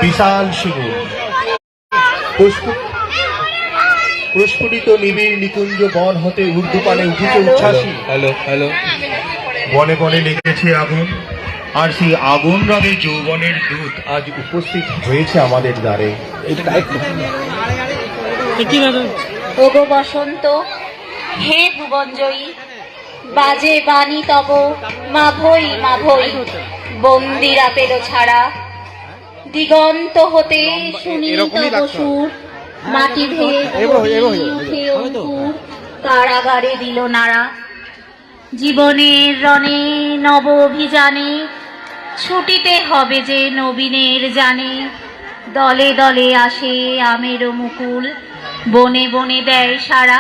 বিশাল শিমুল, প্রস্ফুটিত নিবিড় নিকুঞ্জ বন হতে ঊর্ধ্বপানে উঠেছে উচ্ছ্বাসী। Hello hello. বনে বনে লেগেছে আগুন, আর সেই আগুন রবে যৌবনের দূত আজ উপস্থিত হয়েছে আমাদের দ্বারে। ওগো বসন্ত, হে ভুবনজয়ী, বাজে বাণী তব মাভৈ মাভৈ, বন্দিরা পেল ছাড়া। দিগন্ত হতে শুনি তব সুর, মাটি ভেদ উঠে অঙ্কুর, কারাগারে দিল নাড়া। জীবনের রণে নব অভিযানে ছুটিতে হবে যে নবীনের জানে। দলে দলে আসে আমের মুকুল, বনে বনে দেয় সারা।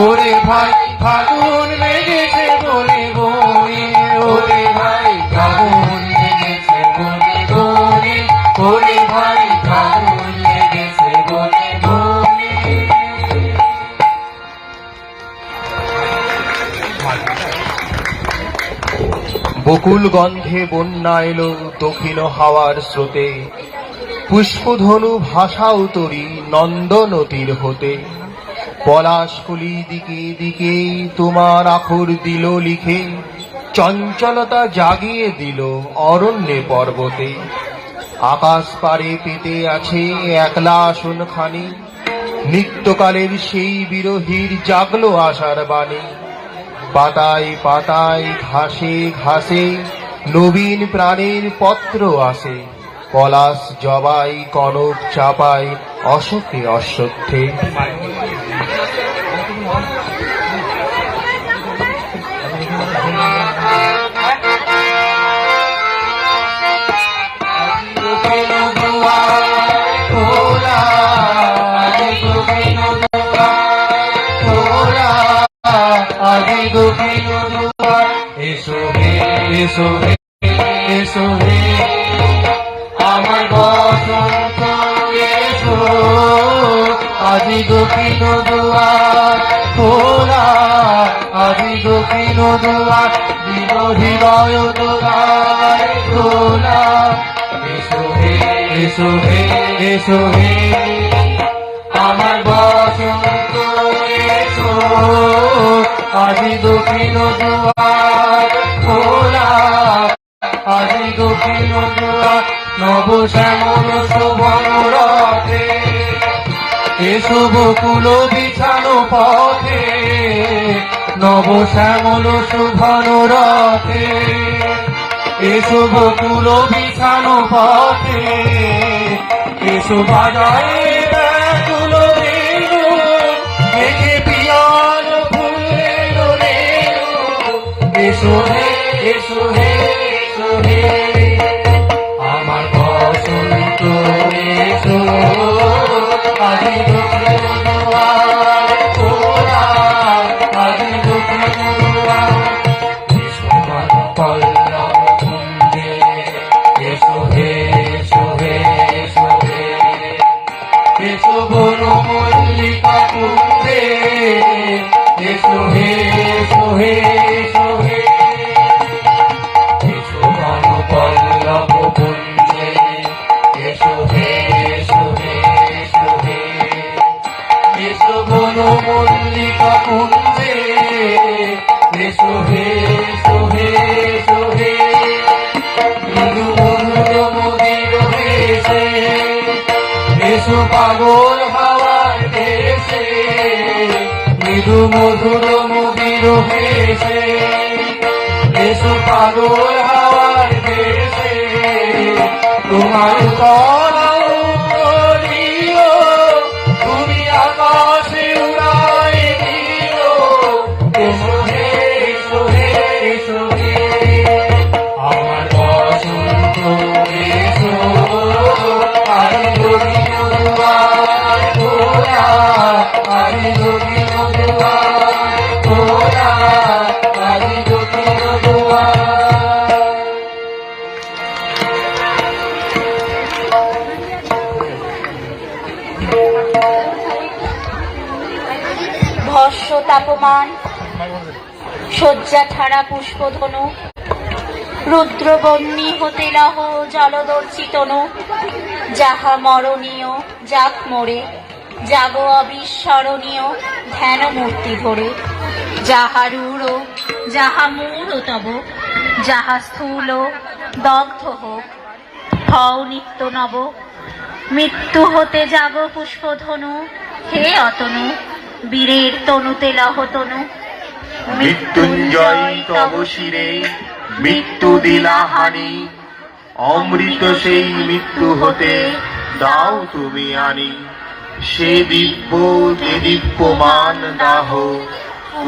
ওরে ভাই ফাগুন লেগেছে বনে বনে, ওরে ভাই ফাগুন লেগেছে বনে বনে, ওরে ভাই ফাগুন লেগেছে বনে বনে। বকুল গন্ধে বন্যা এলো দক্ষিণ হাওয়ার স্রোতে, পুষ্পধনু ভাষাও তরি নন্দন তীর হতে। পলাশফুলি দিকে দিকে তোমার আখর দিল লিখে, চঞ্চলতা জাগিয়ে দিল অরণ্যে পর্বতে। আকাশ পারে পেতে আছে একলা আসন খানি, নিত্যকালের সেই বিরহীর জাগলো আশার বাণী। পাতায় পাতায় ঘাসে ঘাসে নবীন প্রাণের পত্র আসে, পলাশ জবাই কনক চাপায় অশোকে অশ্বত্থে। এসো হে এসো হে এসো হে আজি দক্ষিণ দুয়ার খোলা, আজি দক্ষিণ দুয়ার দিল হৃদয় দুয়ার খোলা। এসো হে, এসো হে, এসো হে আমার বসন্ত এসো, আজি দক্ষিণ দুয়ার খোলা, আজি দক্ষিণ দুয়ার নব শ্যামল শোভন রথে। এসো বকুল বিছানো পথে, নব শ্যামল শোভন রথে। এসো বকুল বিছানো পথে, এসো বাজায় ব্যাকুল রেণু, মেঘে পিয়াল ফুলের রেণু। এসো হে, এসো হে, এসো হে আমার বসন্ত এসো, আজি দক্ষিণ দুয়ার খোলা, আজি দক্ষিণ দুয়ার। এসো মান পল্লব কুঞ্জে, এসো হে, এসো হে, এসো হে এসো বন মল্লিকা কুঞ্জে, এসো হে, এসো হে, এসো হে এসো বন পল্লব কুঞ্জে, এসো হে, এসো হে, এসো হে এসো বন মল্লিকা কুঞ্জে, এসো হে, এসো হে, এসো হে মৃদু মধুর মদির ভেসে, এসো পাগল হাওয়ার দেশে, মৃদু মধুর মদির ভেসে। এসো পাগল হাওয়ার দেশে, তোমার করাও দিও, তুমি আকাশে উড়াই দিও। এসো হে, এসো হে, এসো হে আমার বসন্ত এসো, আজি দক্ষিণ দুয়ার খোলা, আজি দক্ষিণ দুয়ার খোলা, আজি দক্ষিণ দুয়ার। ভস্য তাপমান শয্যা ঠাড়া পুষ্পধনু, রুদ্রবন্যী হতে লহ জলদর্শিতনু। যাহা মরণীয় যাক মোরে, জাগ অবিস্মরণীয় ধ্যান মূর্তি ধরে। যাহা রূঢ় যাহা মূঢ় তব, যাহা স্থূল দগ্ধ হোক, হও নিত্য নব। মৃত্যু হতে জাগ পুষ্পধনু, হে অতনু বীরের তনুতে লহ তনু। মৃত্যুঞ্জয় তব শিরে মৃত্যু দিলা হানি, অমৃত সেই মৃত্যু হতে দাও তুমি আনি। সে দিব্য যে দিব্যমান দাহ,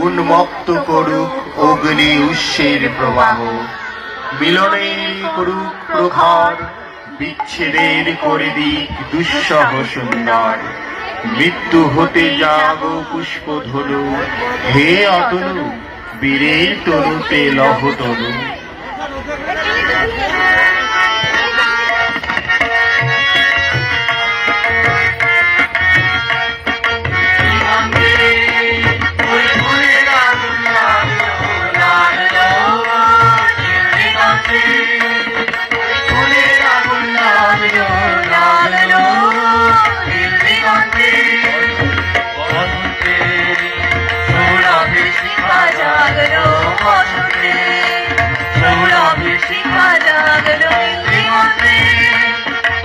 উন্মত্ত করুক অগ্নি উৎসের প্রবাহ। মিলনের করুক প্রখর, বিচ্ছেদের করে দিক দুঃসহ সুন্দর। মৃত্যু হতে জাগো পুষ্পধনু, হে অতনু বীরের তনুতে লহ তনু।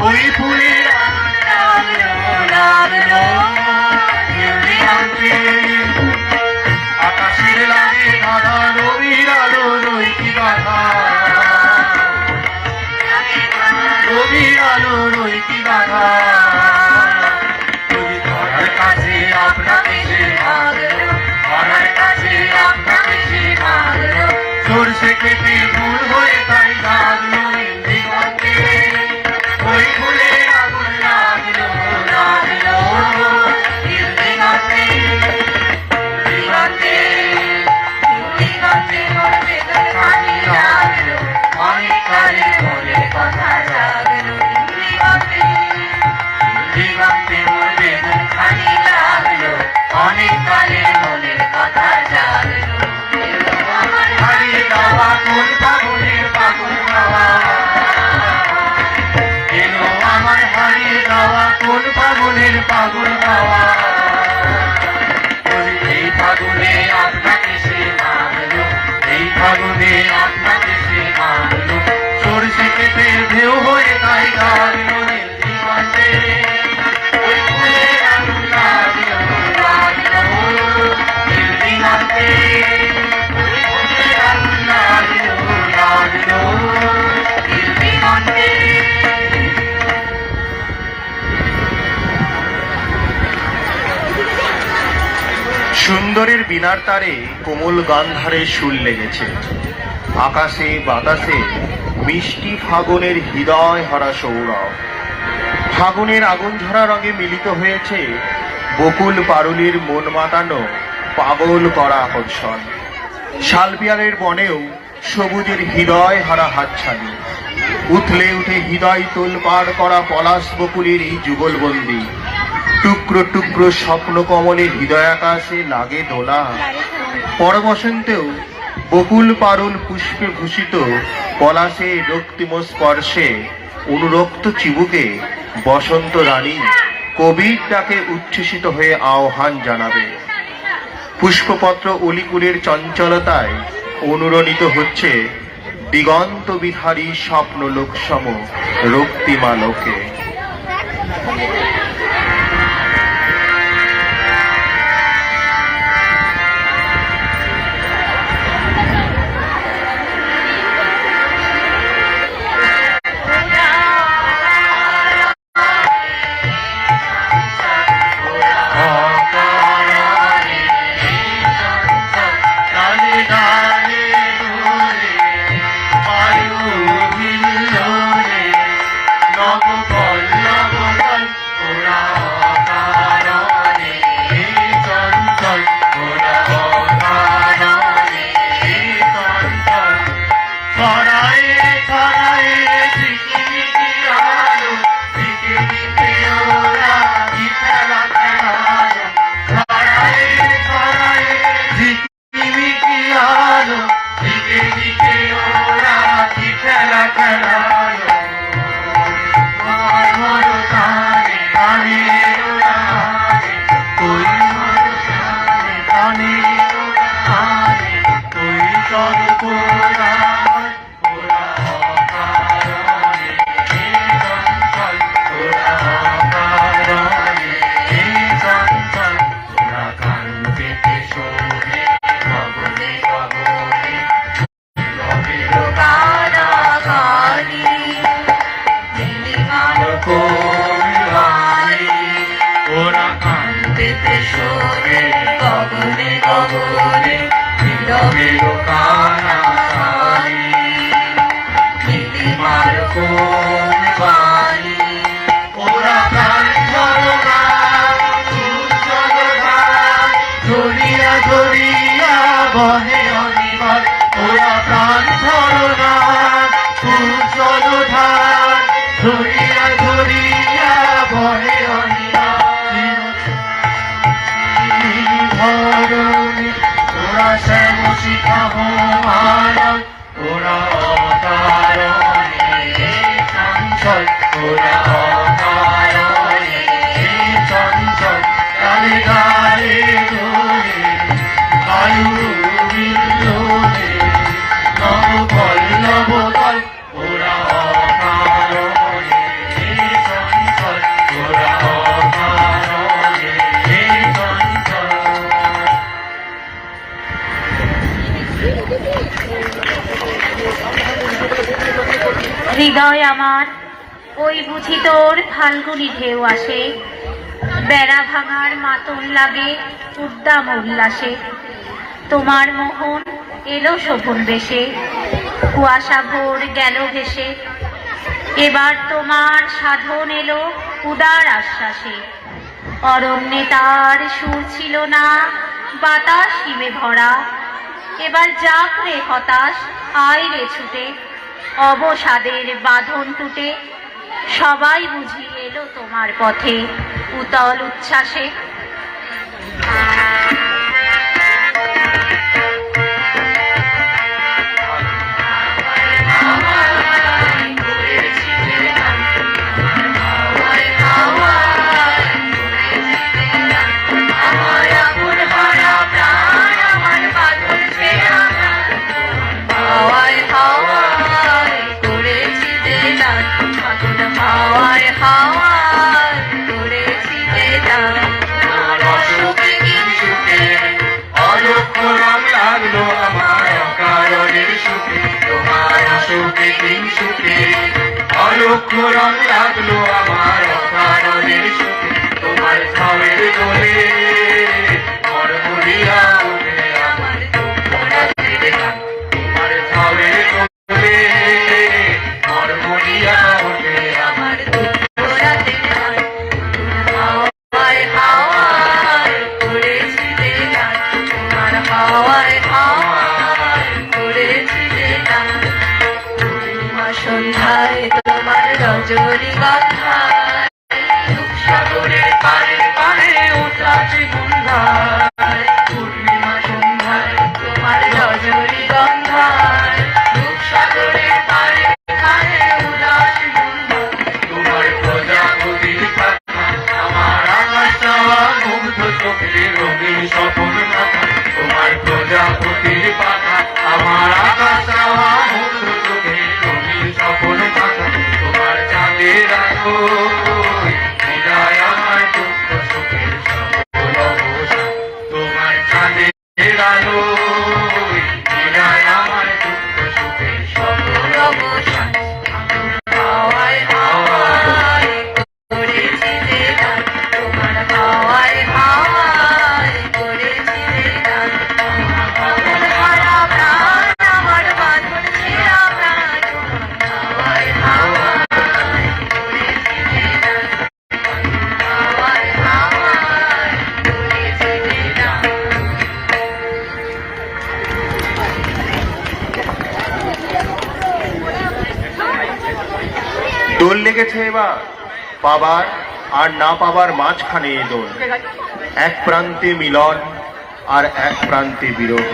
ওই ফুলের আকাশের লাগে গাধা, রবির আলো রইকি গাধা, রবির আলো রইকি গাধা। যদি ধরার কাছে আপনাকে সে মারলো, ধরার কাছে আপনাকে সে মারলো, সরষে খেতে ফুল হয়ে তাই জাগলো দিগন্তে। ওই ফুলের আগুন লাগলো, লাগলো দিগন্তে, দিগন্তে, দিগন্তে মনে খালি লাগলো, অনেক কালে মনে কথা জাগলো দিগন্তে, দ্বীপের ঢেউ হয়ে তাই লাগলো নীল দিগন্তে। ওই ফুলের আগুন লাগলো নীল দিগন্তে। ওই ফুলের আগুন লাগলো নীল দিগন্তে। সুন্দরের বিনার তারে কোমল গান্ধারে সুর লেগেছে। আকাশে বাতাসে মিষ্টি ফাগুনের হৃদয় হারা সৌরভ। ফাগুনের আগুন ঝরা রঙে মিলিত হয়েছে বকুল পারুলির মন মাতানো পাগল করা আকর্ষণ। শালপিয়ারের বনেও সবুজের হৃদয় হারা হাতছানি। উথলে উঠে হৃদয় তোলপাড় করা পলাশ বকুলের এই যুগলবন্দি। টুকরো টুকরো স্বপ্ন কমলে হৃদয় আকাশে লাগে দোলা। পর বসন্তেও বকুল পারুল পুষ্পে ভূষিত পলাশে রক্তিম স্পর্শে অনুরক্ত চিবুকে বসন্ত রানী কবির ডাকে উচ্ছ্বসিত হয়ে আহ্বান জানাবে। পুষ্পপত্র অলিকুলের চঞ্চলতায় অনুরণিত হচ্ছে দিগন্ত বিহারী স্বপ্ন লোকসম রক্তিমা লোকে। হৃদয় আমার ওই বুঝি তোর ফাল্গুনি ঢেউ আসে। বেড়া ভাঙার মাতন লাগে উদ্দাম উল্লাসে। তোমার মোহন এলো শোভন বেশে, কুয়াশা ভোর গেল ভেসে। এবার তোমার সাধন এলো উদার আশ্বাসে। অরণ্যে তার সুর ছিল না, বাতাস হিমে ভরা। এবার যাক রে হতাশ, আয় রে ছুটে, অবসাদের বাঁধন টুটে। সবাই বুঝি এলো তোমার পথে উতল উচ্ছ্বাসে। লক্ষ রং লাগলো আমার অকারণের সুখে তোমার ছাওয়ের দোলে মরমরিয়া ওঠে আমার দুঃখ রাতের গান তোমার ছাওয়ের দোলে মরমরিয়া ওঠে আমার দুঃখ রাতের গান হাওয়ায় হাওয়ায় করেছি রে গান তোমার হাওয়ায় হাওয়ায় করেছি রে গান পূর্ণিমা সন্ধ্যায় তোমার রজনীগন্ধায় সাগরের পারে পারে উঠাছে সন্ধ্যায় পূর্ণিমা সন্ধ্যায় তোমার রজনীগন্ধায় সাগরের পারে পারে উঠাছে সন্ধ্যায় তোমার প্রজাপতির পাখা আমার আকাশ চাওয়া মুগ্ধ চোখে রঙিন স্বপন মাথা তোমার প্রজাপতির পাখা আমার আকাশ চাওয়া মুগ্ধ চোখে রঙিন স্বপন মাথা তোমার চাঁদের আলো হৃদয় আমার দুঃখ সুখের সকল অবসান তোমার চাঁদের আলো হৃদয় আমার দুঃখ সুখের সকল অবসান হাওয়ায় হাওয়ায় করেছি যে গান তোমার হাওয়ায় হাওয়ায় করেছি যে গান আমার হারা প্রাণ আমার বাঁধন ছেঁড়া প্রাণ হাওয়ায় হাওয়ায় করেছি যে গান হাওয়ায় হাওয়ায় করেছি যে গান দোল লেগেছে এবার পাবার আর না পাবার মাঝখানে এ দোল এক প্রান্তে মিলন আর এক প্রান্তে বিরহ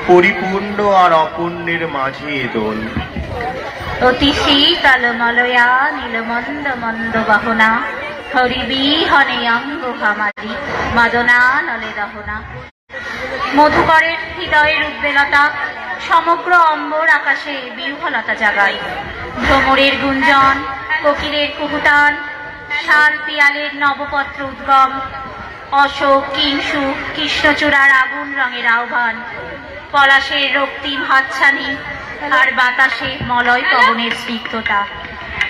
পরিপূর্ণ আর অপূর্ণের মাঝে এ দোল অতি শীতল মলয়া নীলমন্দ মন্দ বাহনা হরিবিহনে অঙ্গ হামারি মাদনা নলে দহনা মধুকরের হৃদয়ের উদ্বেলতা সমগ্র অম্বর আকাশে বিহ্বলতা জাগায় ভ্রমরের গুঞ্জন কোকিলের কুহুতান শাল পিয়ালের নবপত্র উদ্গম অশোক কিংসু কৃষ্ণচূড়ার আগুন রঙের আহ্বান পলাশের রক্তিম হাতছানি আর বাতাসে মলয় পবনের স্নিগ্ধতা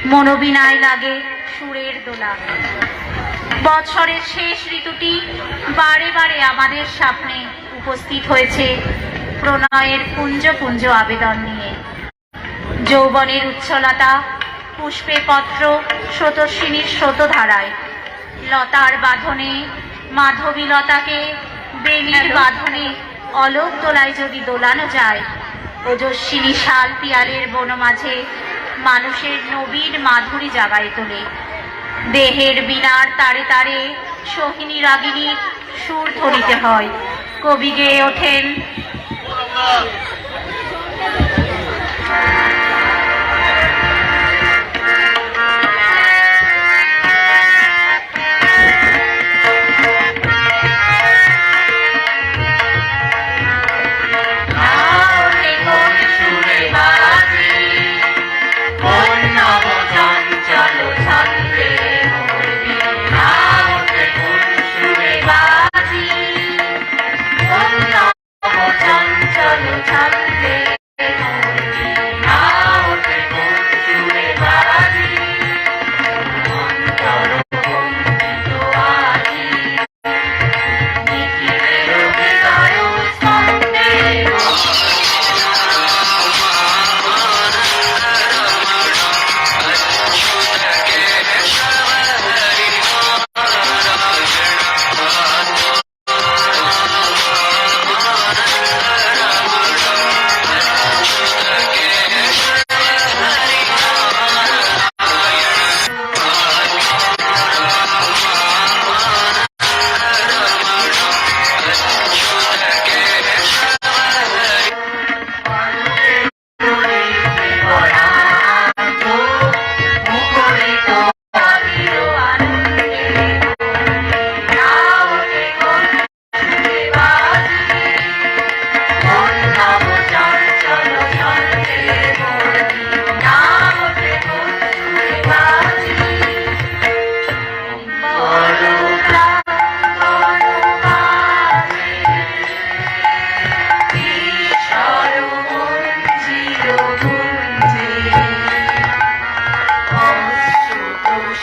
মনোবিনায় লাগে সুরের দোলা বৎসরের শেষ ঋতুটি বারে বারে আমাদের সামনে উপস্থিত হয়েছে প্রণয়ের পুঞ্জ পুঞ্জ আবেদন নিয়ে যৌবনের উচ্ছলতা পুষ্পে পত্র স্রোতস্বিনীর স্রোতধারায় লতার বাঁধনে মাধবী লতাকে বেলির বাঁধনে অলোক দোলায় যদি দোলানো যায় ওজস্বিনী শাল পিয়ালের বন মাঝে মানুষের নবীর মাধুরী জাগায় তোলে দেহের বিনার তারে তারে সোহিনী রাগিনীর সুর ধরিতে হয় কবি গেয়ে ওঠেন চলো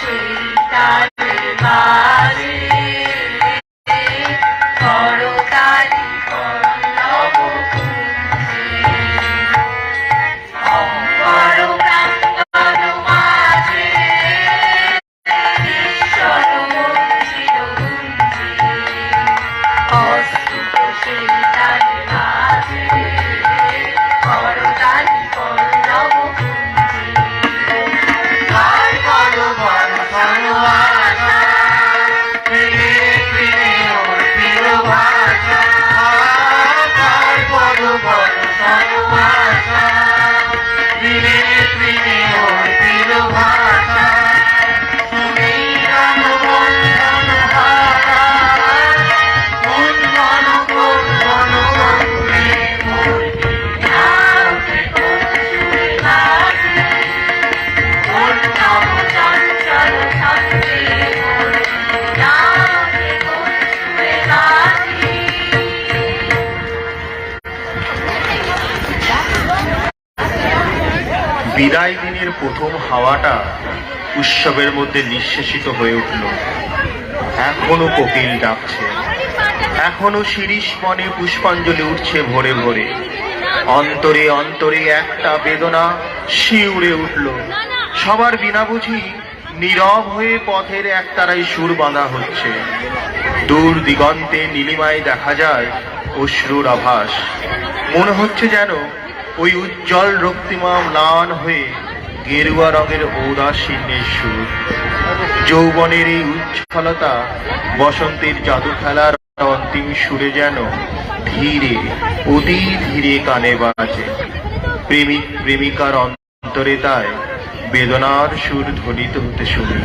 সেই তালে বাজে করতালি পল্লব কুঞ্জে অম্বর প্রাঙ্গণ মাঝে ঈশ্বর মন্দির গুঞ্জে অস্তুত সেই তালে বাজে করতালি পল্লব কুঞ্জে তার বড় বড় সর্বাশা, ফিরে ফিরে ওর প্রিয় ভাষা। তার বড় বড় সর্বাশা, ফিরে ফিরে ওর প্রিয় ভাষা। শুনেই রণবন্ধন হারা, কোন মন কোন মন বন্ধে মোর নামে কোন সুরে বাজে কোন নব চঞ্চল ছন্দে মোর নামে কোন সুরে বাজে বিদায় দিনের প্রথম হাওয়াটা উৎসবের মধ্যে নিঃশেষিত হয়ে উঠল। এখনো কোকিল ডাকছে, এখনো শিরিষ বনে পুষ্পাঞ্জলি উঠছে ভোরে ভোরে। অন্তরে অন্তরে একটা বেদনা শিউরে উঠল। সবার বিনা বুঝি নীরব হয়ে পথের একতারায় সুর বাঁধা হচ্ছে। দূর দিগন্তে নীলিমায় দেখা যায় অশ্রুর আভাস। মনে হচ্ছে যেন ওই উজ্জ্বল রক্তিমা ম্লান হয়ে গেরুয়া রঙের ঔদাসীন্যের সুর। যৌবনের এই উচ্ছলতা বসন্তের জাদু খেলার অন্তিম সুরে যেন ধীরে অতি ধীরে কানে বাজে। প্রেমিক প্রেমিকার অন্তরে তাই বেদনার সুর ধ্বনিত হতে শুনি।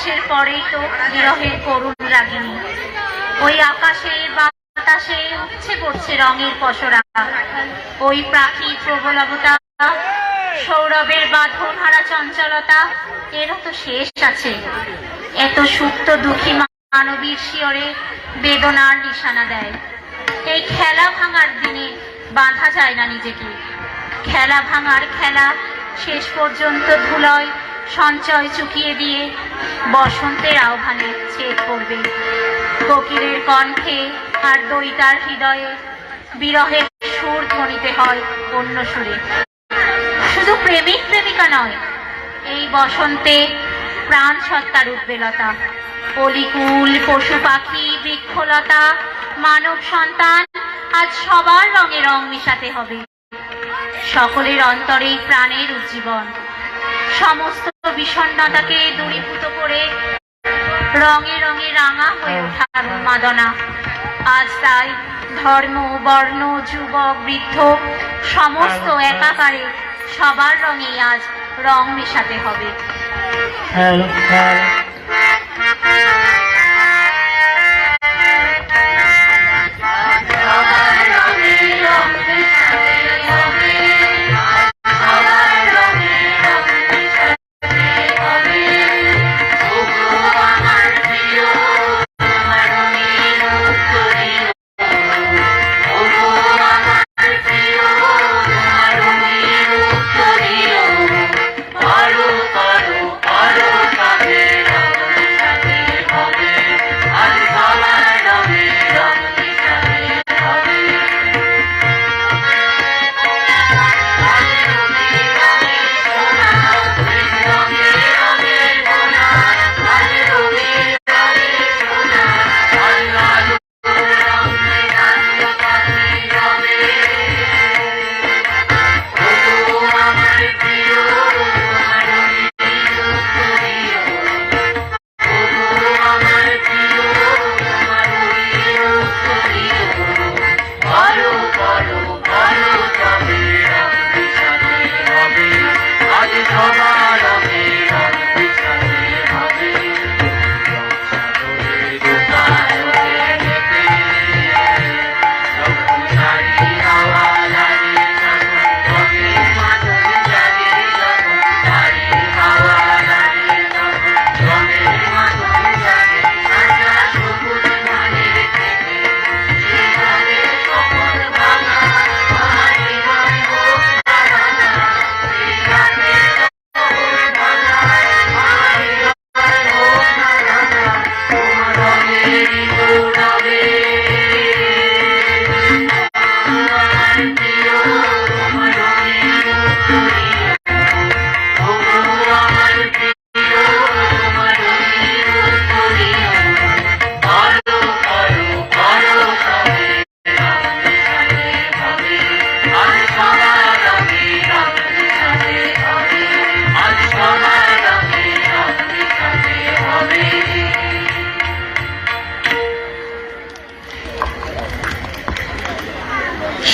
বর্ষের পরেই তো বিরহের করুণ রাগিনী। ওই আকাশে বাতাসে উঠছে পড়ছে রঙের পসরা। ওই পাখি প্রবলতা, সৌরভের বাঁধন হারা চঞ্চলতা, এরও তো শেষ আছে। এত সুপ্ত দুঃখী মানবীর শিয়রে বেদনার নিশানা দেয়। এই খেলা ভাঙার দিনে বাঁধা যায় না নিজেকে। খেলা ভাঙার খেলা শেষ পর্যন্ত ধুলোয় সঞ্চয় চুকিয়ে দিয়ে বসন্তের আহ্বানে ছেদ পড়বে। কোকিলের কণ্ঠে আর দইটার হৃদয়ে বিরহের সুর ধ্বনিতে হয় অন্য সুরে। শুধু প্রেমিক প্রেমিকা নয়, এই বসন্তে প্রাণ সত্তার উদ্বেলতা। অলিকুল পশু পাখি বৃক্ষলতা মানব সন্তান আজ সবার রঙে রং মিশাতে হবে। সকলের অন্তরে প্রাণের উজ্জীবন, সমস্ত বিষণ্ণতাকে দূরীভূত করে রঙে রঙে রাঙা হয়ে ওঠার উন্মাদনা। আজ তাই ধর্ম বর্ণ যুবক বৃদ্ধ সমস্ত একাকারে সবার রঙেই আজ রং মেশাতে হবে।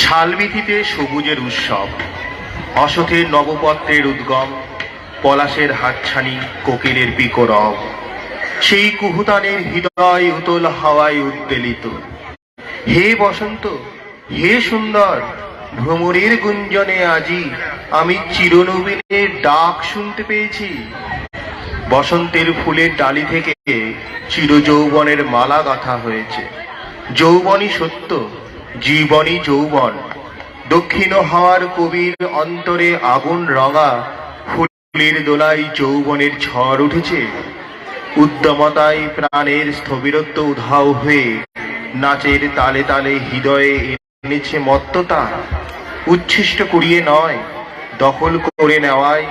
শালবিথিতে সবুজের উৎসব, অশোকের নবপত্রের উদ্গম, পলাশের হাতছানি কোকিলের পিকরব, সেই কুহুতানের হৃদয় উতল হাওয়ায় উদ্বেলিত। হে বসন্ত, হে সুন্দর, ভ্রমরের গুঞ্জনে আজি আমি চিরনবীনের ডাক শুনতে পেয়েছি। বসন্তের ফুলের ডালি থেকে চিরযৌবনের মালা গাঁথা হয়েছে। যৌবনই সত্য, জীবনই যৌবন। দক্ষিণ হাওয়ার কবির অন্তরে আগুন রঙা ফুলের দোলায় যৌবনের ঝড় উঠেছে। উদ্যমতায় প্রাণের স্থবিরত্ব উধাও হয়ে নাচের তালে তালে হৃদয়ে এনেছে মত্ততা। উচ্ছিষ্ট কুড়িয়ে নয়, দখল করে নেওয়ায়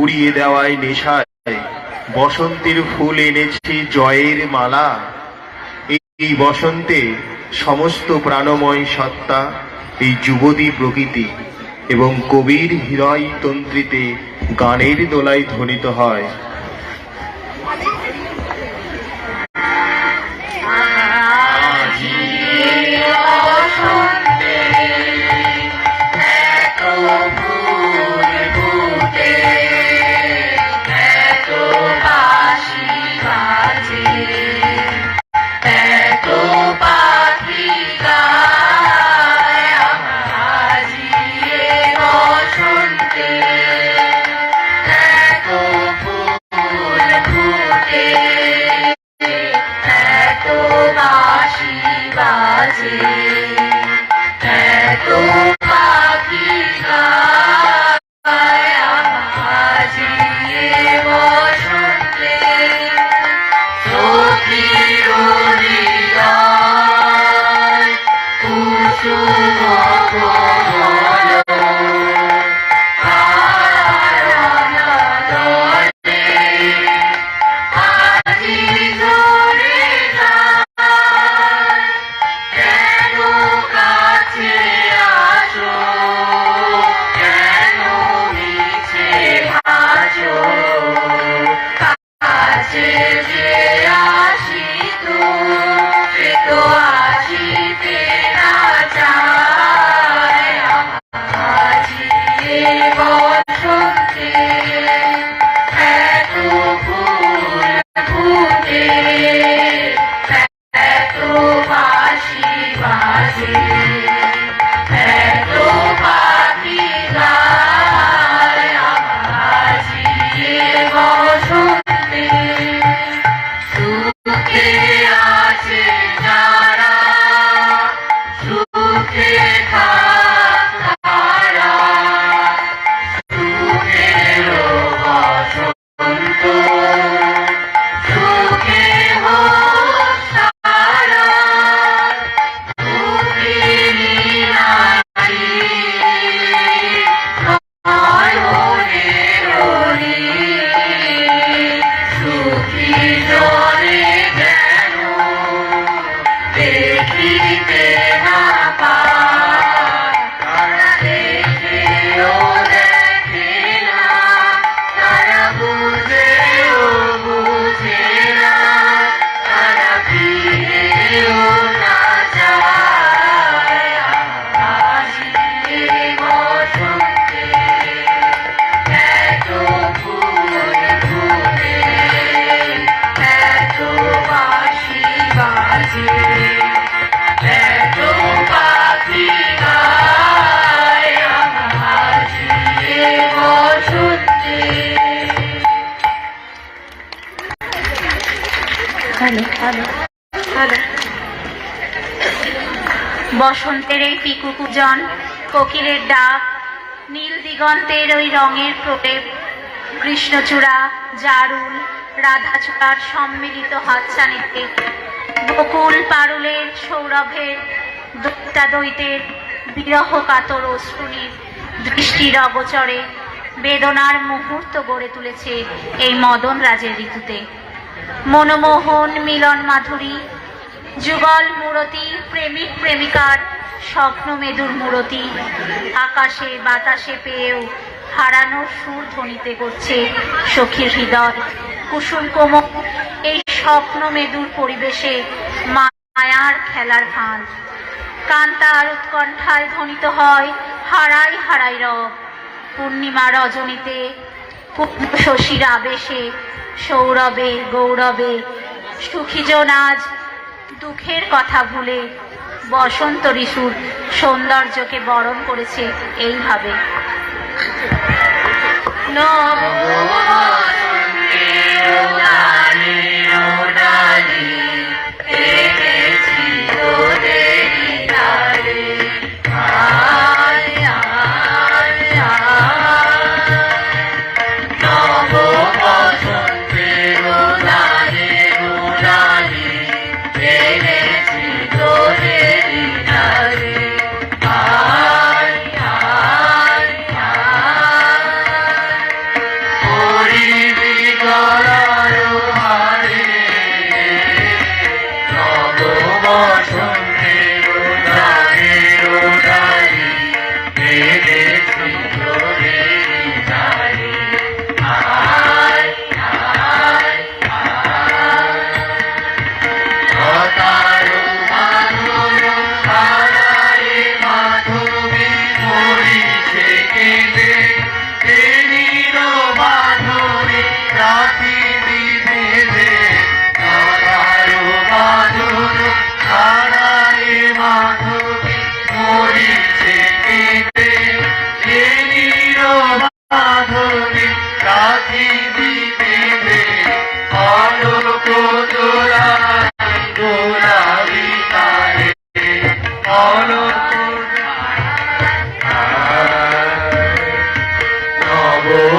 উড়িয়ে দেওয়ায় নেশায় বসন্তের ফুল এনেছে জয়ের মালা। এই বসন্তে সমস্ত প্রাণময় সত্তা, এই যুবতী প্রকৃতি এবং কবির হৃদয় তন্ত্রীতে গানের দোলায় ধ্বনিত হয়। এত বাসি বাঁশি বাজে, এত পাখি গায় বাজিয়ে বসন্তে, সখীর হৃদয় কুসুম কোমল, তারা দলে আজি ঝরে যায়, কেন কাছে আসো, কেন মিছে ভাসো, কাছে যে আসিত সে তো আসিতে না চায়, আজি এ বসন্তে এত ফুল ফুটে, এত বাঁশি বাজে, এত পাখি গায় আজি এ বসন্তে, সুখে আছে যারা, সুখে থাক তারা, সুখেরও বসন্ত, সুখে হোক তারা, দুঃখিনী নারী নয়নের ঋণ, সুখী জনে যেন দেখিতে না পায়, তারা দেখেও দেখে না, তারা বুঝেও বুঝে না, তারা ফিরেও না যায়, আজি এ বসন্তে এত ফুল ফুটে, এত বাঁশি বাজে, এত পাখি গায় আজি এ বসন্তে। বসন্তের এই পিকু পূজন, কোকিলের ডাক, নীল দিগন্তের ওই রঙের প্রলেপ, কৃষ্ণচূড়া, জারুল, রাধাচূড়ার সম্মিলিত হাতছানিতে, বকুল পারুলের সৌরভের, দৈত্যা দৈতের বিরহ কাতর অশ্রুণীর দৃষ্টির অগোচরে বেদনার মুহূর্ত গড়ে তুলেছে এই মদন রাজের ঋতুতে। মনমোহন মিলন মাধুরী, যুগল মূরতি, প্রেমিক প্রেমিকার স্বপ্ন মেদুর মূরতি, আকাশে বাতাসে পেয়েও হারানোর সুর ধ্বনিতে করছে সখীর হৃদয়। কুসুম কোমল এই স্বপ্ন মেদুর পরিবেশে মায়ার খেলার ভান, কান্তার উৎকণ্ঠায় ধ্বনিত হয় হারাই হারাই রব। পূর্ণিমা রজনীতে পূর্ণ শশীর আবেশে সৌরভে গৌরবে সুখীজন আজ দুঃখের কথা ভুলে বসন্ত ঋতুর সৌন্দর্যকে বরণ করেছে এইভাবে। নব বসন্তের ডালির ডালি, এনেছি তোদেরই দ্বারে, আয় আয় আয়। নব বসন্তের ডালির ডালি, এনেছি তোদেরই দ্বারে, আয় আয় আয়। পরিবি গলার হারে, নব বসন্তের ডালির ডালি, এনেছি তোদেরই দ্বারে, আয় আয় আয়। লতার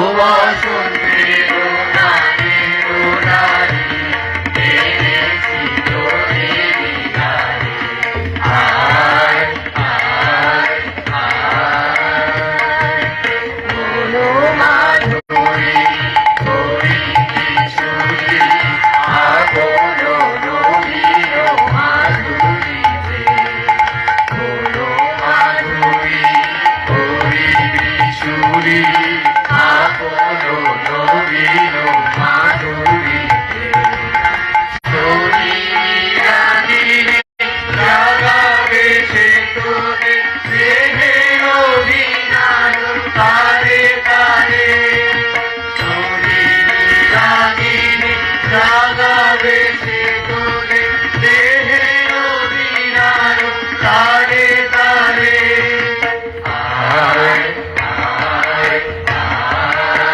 নববসন্তের নারীর নারী এনেছি তোদের দ্বারে। আয় আয় আয় বলো মাধুরী করি কিশোরী আপন রবির মাধুরীতে। বলো মাধুরী করি কিশোরী আপন রবির মাধুরীতে। শরীরানীরে জাগাবে সে তোদের স্নেহের অভিযান তারে তারে। শরীরানীরে জাগাবে সে তোদের স্নেহের অভিযান তারে তারে। আয় আয় আয়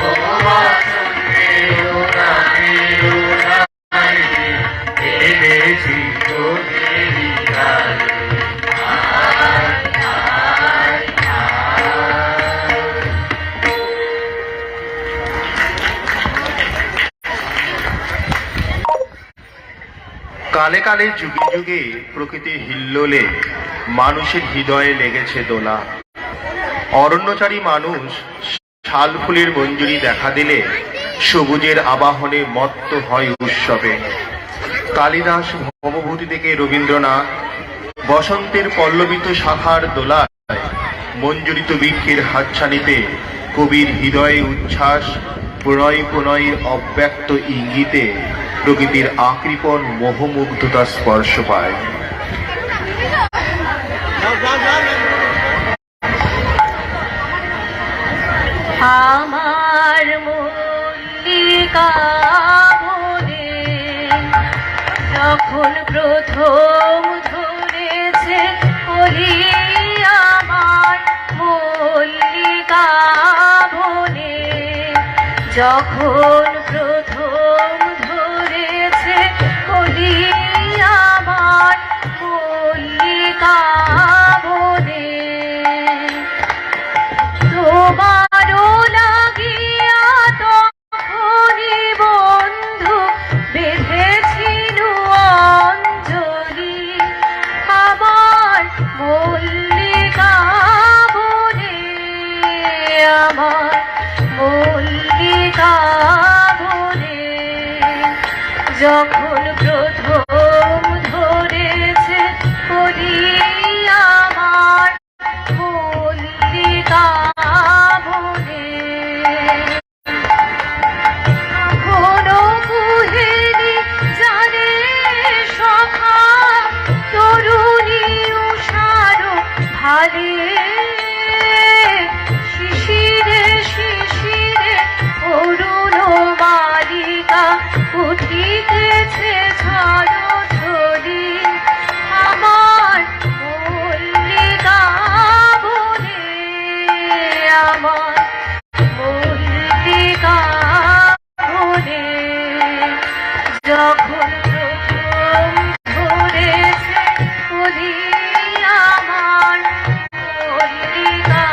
নববসন্তের নারীর নারী এনেছি তোদের দ্বারে। আয় আয় আয় কালে কালে যুগে যুগে প্রকৃতির হিল্লোলে মানুষের হৃদয়ে লেগেছে দোলা। অরণ্যচারী মানুষ শাল ফুলের মঞ্জুরি দেখা দিলে সবুজের আবাহনে মত্ত হয় উৎসবে। কালিদাস ভবভূতি থেকে রবীন্দ্রনাথ বসন্তের পল্লবিত শাখার দোলায় মঞ্জুরিত বৃক্ষের হাতছানিতে কবির হৃদয়ে উচ্ছ্বাস, প্রণয় প্রণয়ের অব্যক্ত ইঙ্গিতে প্রকৃতির আকৃপণ মোহমুগ্ধতার স্পর্শ পায়। আমার মল্লিকা বনে যখন প্রথম ধরেছে কলি, আমার মল্লিকা বনে যখন প্রথম ধরেছে কলি, আমার মল্লিকা বনে তোমারও লাগিয়া তখনই বন্ধু বেঁধেছিল অঞ্জলি, আমার মল্লিকা বনে, আমার মল্লিকা বনে যখন প্রথম ধরেছে কলি, আমার মল্লিকা বনে। কোনো কুহেলি জানে সখা তরুণী উষার ভালে, শিশিরে শিশিরে অরুণ মালিকা উঠিতেছে ঝড় ঝরি, আমার মল্লিকা বনে, আমার মল্লিকা বনে যখন প্রথম ধরেছে কলি, আমার মল্লিকা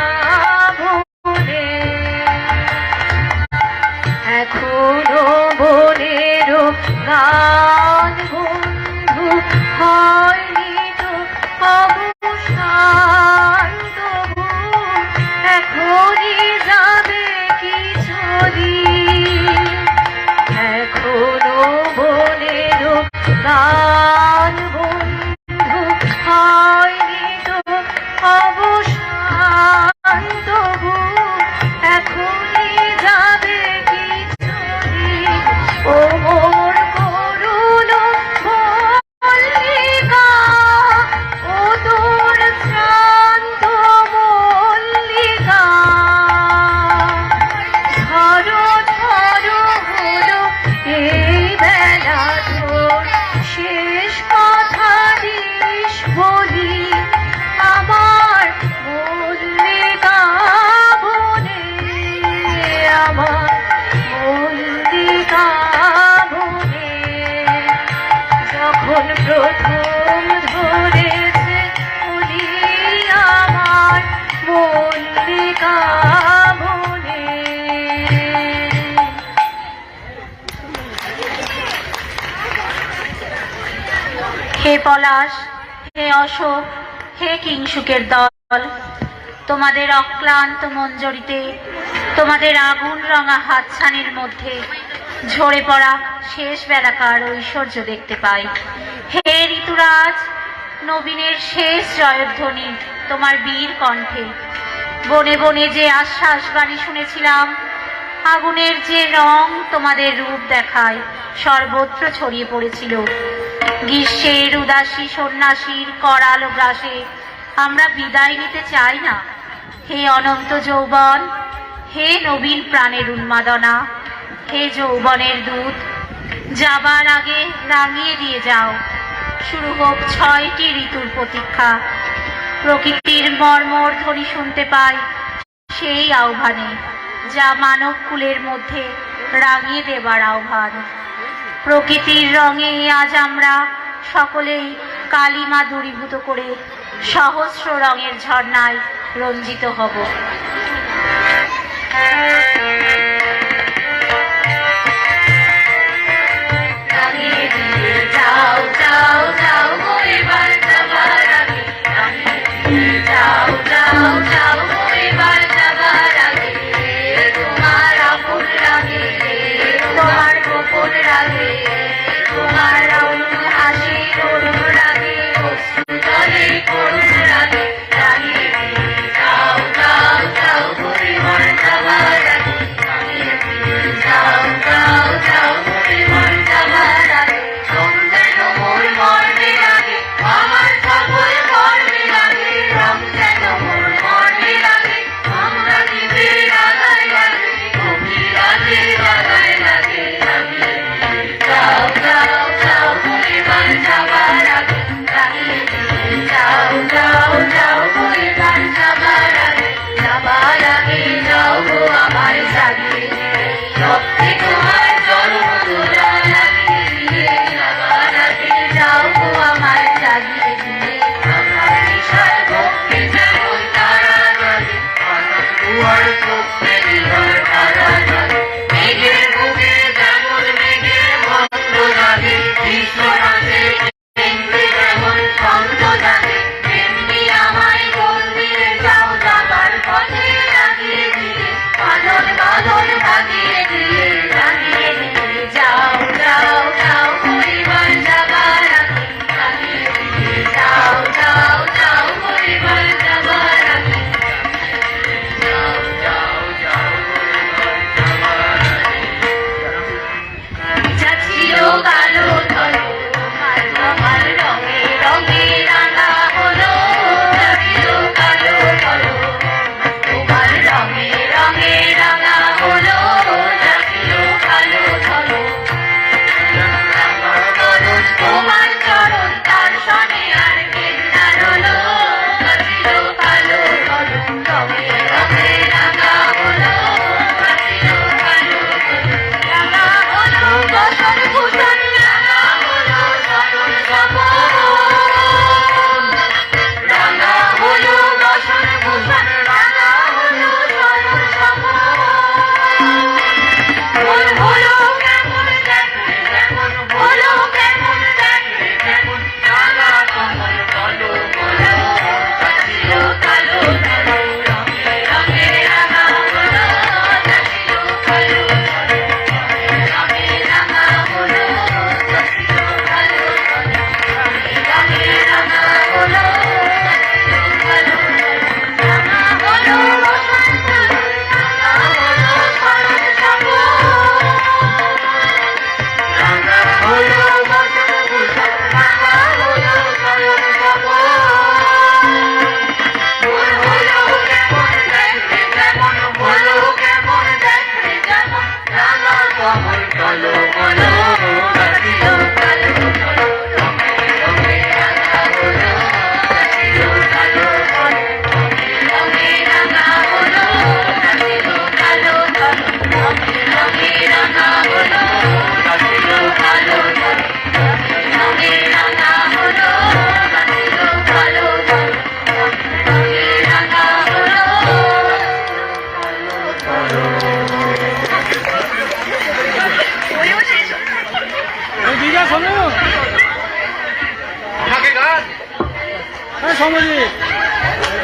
বনে। এখনো বনেরও গান বন্ধু হয়নি তো অবসান, তবু এখনই যাবে কি চলি। এখনো বনেরও গান বন্ধু হয়নি তো অবসান, তবু এখনই যাবে কি চলি। ও মোর করুণ মল্লিকা, ও তোর শান্ত মল্লিকা, ঝড়ো ঝড়ো হলো এই বেলা তোর শেষ কথা দিস বলি, আমার মল্লিকা বনে, আমার মল্লিকা বনে যখন প্রথম হে পলাশ, হে অশোক, হে কিংসুকের দল, তোমাদের অক্লান্ত মঞ্জরিতে, তোমাদের আগুন রঙা হাতছানির মধ্যে ঝরে পড়া শেষ বেলাকার ঐশ্বর্য দেখতে পাই। হে ঋতুরাজ, নবীনের শেষ জয়ধ্বনি তোমার বীর কণ্ঠে। বনে বনে যে আশ্বাস বাণী শুনেছিলাম, আগুনের যে রং তোমাদের রূপ দেখায়, সর্বত্র ছড়িয়ে পড়েছিল। গ্রীষ্মের উদাসী সন্ন্যাসীর করাল গ্রাসে আমরা বিদায় নিতে চাই না। হে অনন্ত যৌবন, হে নবীন প্রাণের উন্মাদনা, হে যৌবনের দূত, যাবার আগে রাঙিয়ে দিয়ে যাও। শুরু হোক 6টি ঋতুর প্রতীক্ষা। প্রকৃতির মর্মর ধ্বনি শুনতে পাই সেই আহ্বানে, যা মানব কুলের মধ্যে রাঙিয়ে দেবার আহ্বান। প্রকৃতির রঙে আজ আমরা সকলেই কালিমা দূরীভূত করে সহস্র রঙের ঝর্ণায় রঞ্জিত হব। রাঙিয়ে দিয়ে যাও যাও যাও গো এবার যাবার আগে, রাঙিয়ে দিয়ে যাও যাও যাও গো এবার যাবার আগে। তোমার আপন রাগে, তোমার গোপন রাগে, তোমার অরুণ হাসির অরুণ রাগে, অশ্রু জলে করুণ রাগে। রাঙিয়ে দিয়ে যাও যাও যাও গো এবার যাবার আগে,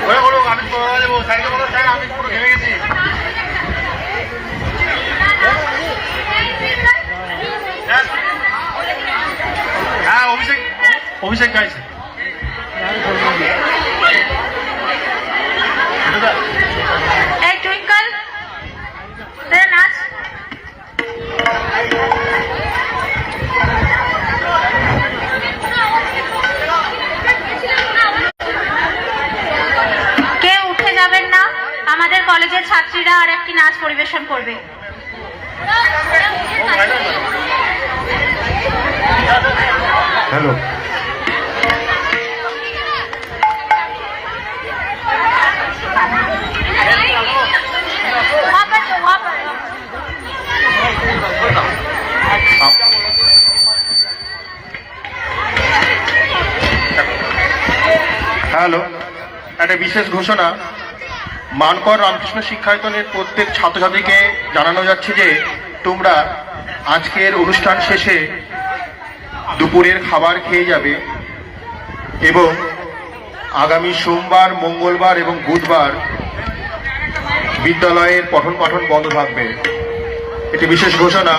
ওরা বলো আমি দেবো স্যারকে বলো স্যার আমি পুরো ঘেমে গেছি। হ্যাঁ অভিষেক অভিষেক গাইছে। এই টুইঙ্কল নাচ। কেউ উঠে যাবেন না, আমাদের কলেজের ছাত্রীরা আর একটি নাচ পরিবেশন করবে। হ্যালো, হ্যালো, একটা বিশেষ ঘোষণা। মানকর রামকৃষ্ণ শিক্ষায়তনের প্রত্যেক ছাত্রছাত্রীকে জানানো যাচ্ছে যে তোমরা আজকের অনুষ্ঠান শেষে দুপুরের খাবার খেয়ে যাবে এবং আগামী সোমবার, মঙ্গলবার এবং বুধবার বিদ্যালয়ের পঠন পাঠন বন্ধ থাকবে। এটি বিশেষ ঘোষণা।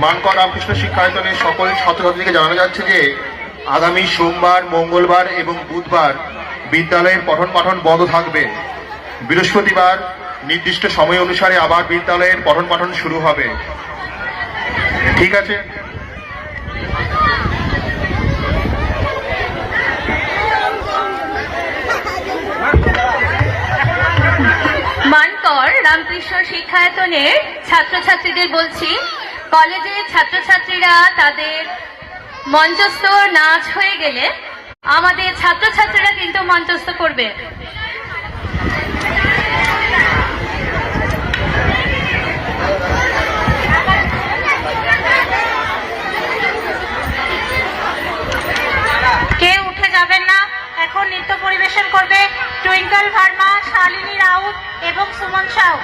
মানকর রামকৃষ্ণ শিক্ষায়তনের সকল ছাত্রছাত্রীকে জানানো যাচ্ছে যে আগামী সোমবার, মঙ্গলবার এবং বুধবার বিদ্যালয়ের পঠন পাঠন বন্ধ থাকবে। বৃহস্পতিবার নির্দিষ্ট সময় অনুসারে আবার বিদ্যালয়ের পঠন পাঠন শুরু হবে। ঠিক আছে? মানকর রামকৃষ্ণ শিক্ষায়তনের ছাত্রছাত্রীদের বলছি, কলেজের ছাত্রছাত্রীরা তাদের মঞ্চস্থ নাচ হয়ে গেলে আমাদের ছাত্রছাত্রীরা কিন্তু মঞ্চস্থ করবে। কেউ উঠে যাবেন না, এখন নৃত্য পরিবেশন করবে টুইঙ্কল ভার্মা, শালিনী রাউত এবং সুমন সাউ।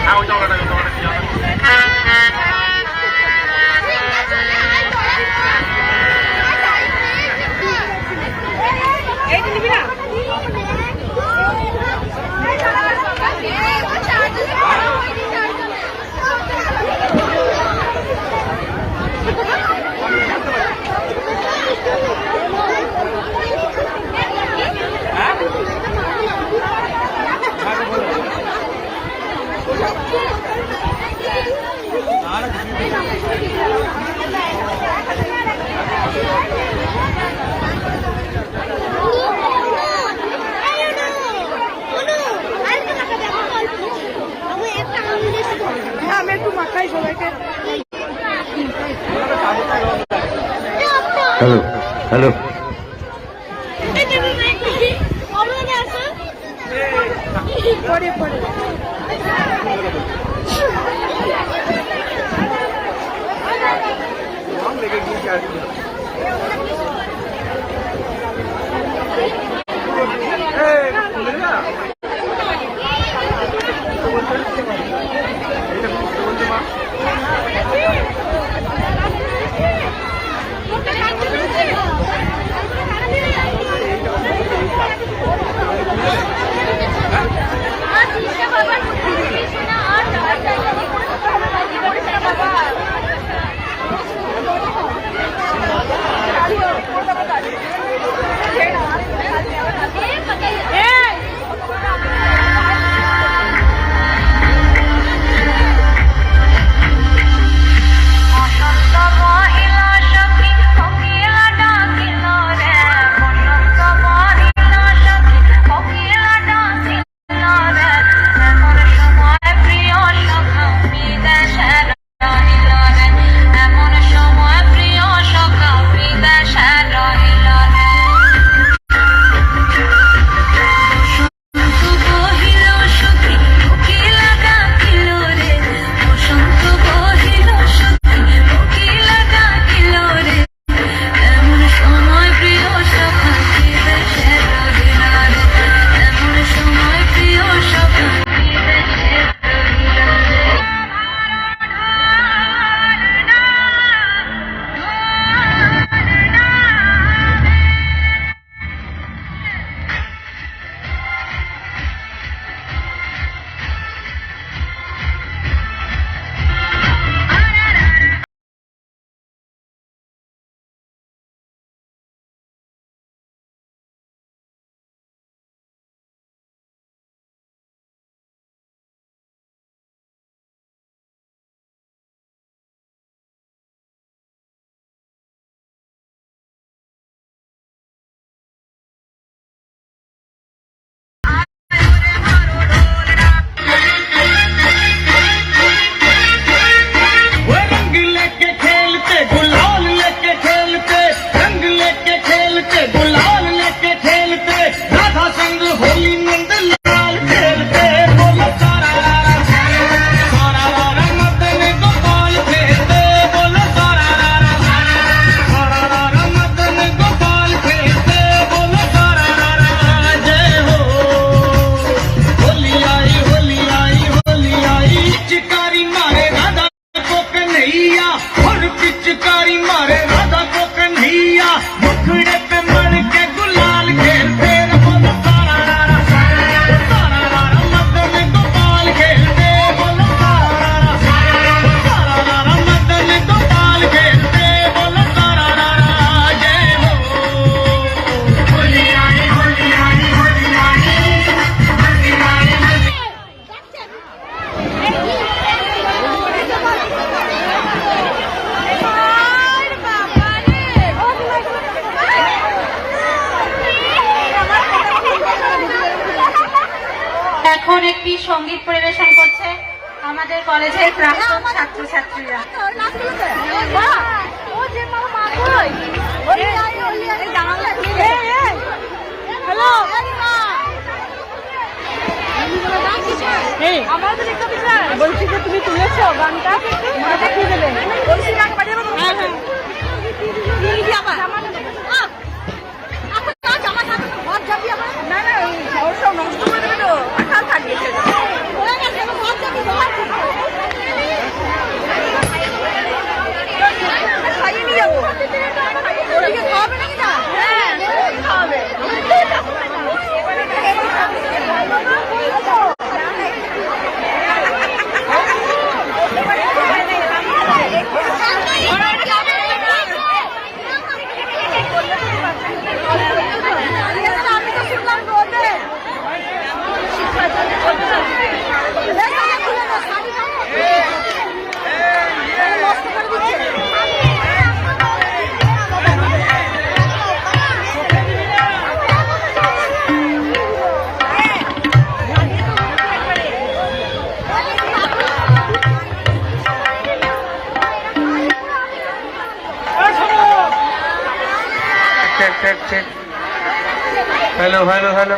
হ্যাঁ ওই জায়গাটা আমি একটু মাখাই সবাইকে। হ্যালো, হ্যালো, পরে পরে पिचकारी मारे राधा को कन्हैया मुखड़े पे मर के गुलाल खेलते रे बोलो सारा रारा सारा रारा मदन गोपाल खेलते बोलो सारा रारा मदन गोपाल खेलते बोलो सारा रारा जय हो होली आई होली आई होली आई होली आई এখন একটি সঙ্গীত পরিবেশন করছে আমাদের কলেজের প্রাক্তন ছাত্রছাত্রীরা। বলছি যে তুমি তুলেছো গানটা কি দেবে না না ওর সব নষ্ট করে দেবে তো আঠাল থাকবে খাইয়ে নিয়ে যাবো খাওয়াবে নাকি না হ্যাঁ খাওয়াবে check, check. Hello, hello, hello.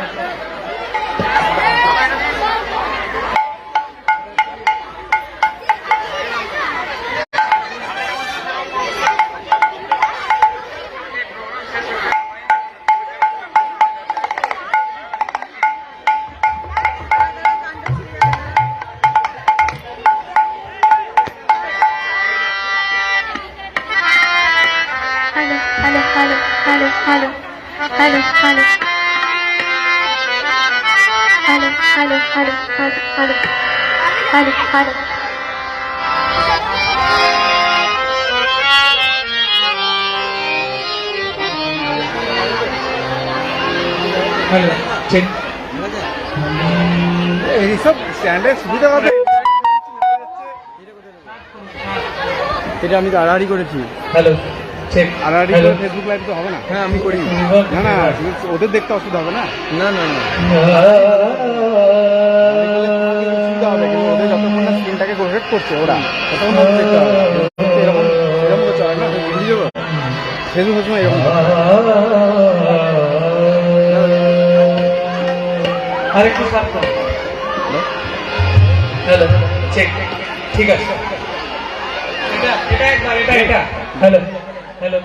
Hello check এইসব স্ট্যান্ডার্ড সুবিধা হবে এটা আমি তো আড়াআড়ি করেছি হ্যালো চেক আড়াআড়ি করে ফেসবুক লাইভ তো হবে না হ্যাঁ আমি করি না না ওদের দেখতে অসুবিধা হবে না না না না অসুবিধা হবে কিন্তু ওদের যতক্ষণ না স্ক্রিনটাকে রোটেট করছে ওরা ততক্ষণ মতো দেখতে হবে এরকম এরকম তো চলে না বুঝে যাবো ফেসবুক সময় এরকম আরেকটু সাফ করো হ্যালো চেক ঠিক আছে এটা একবার এটা হ্যালো হ্যালো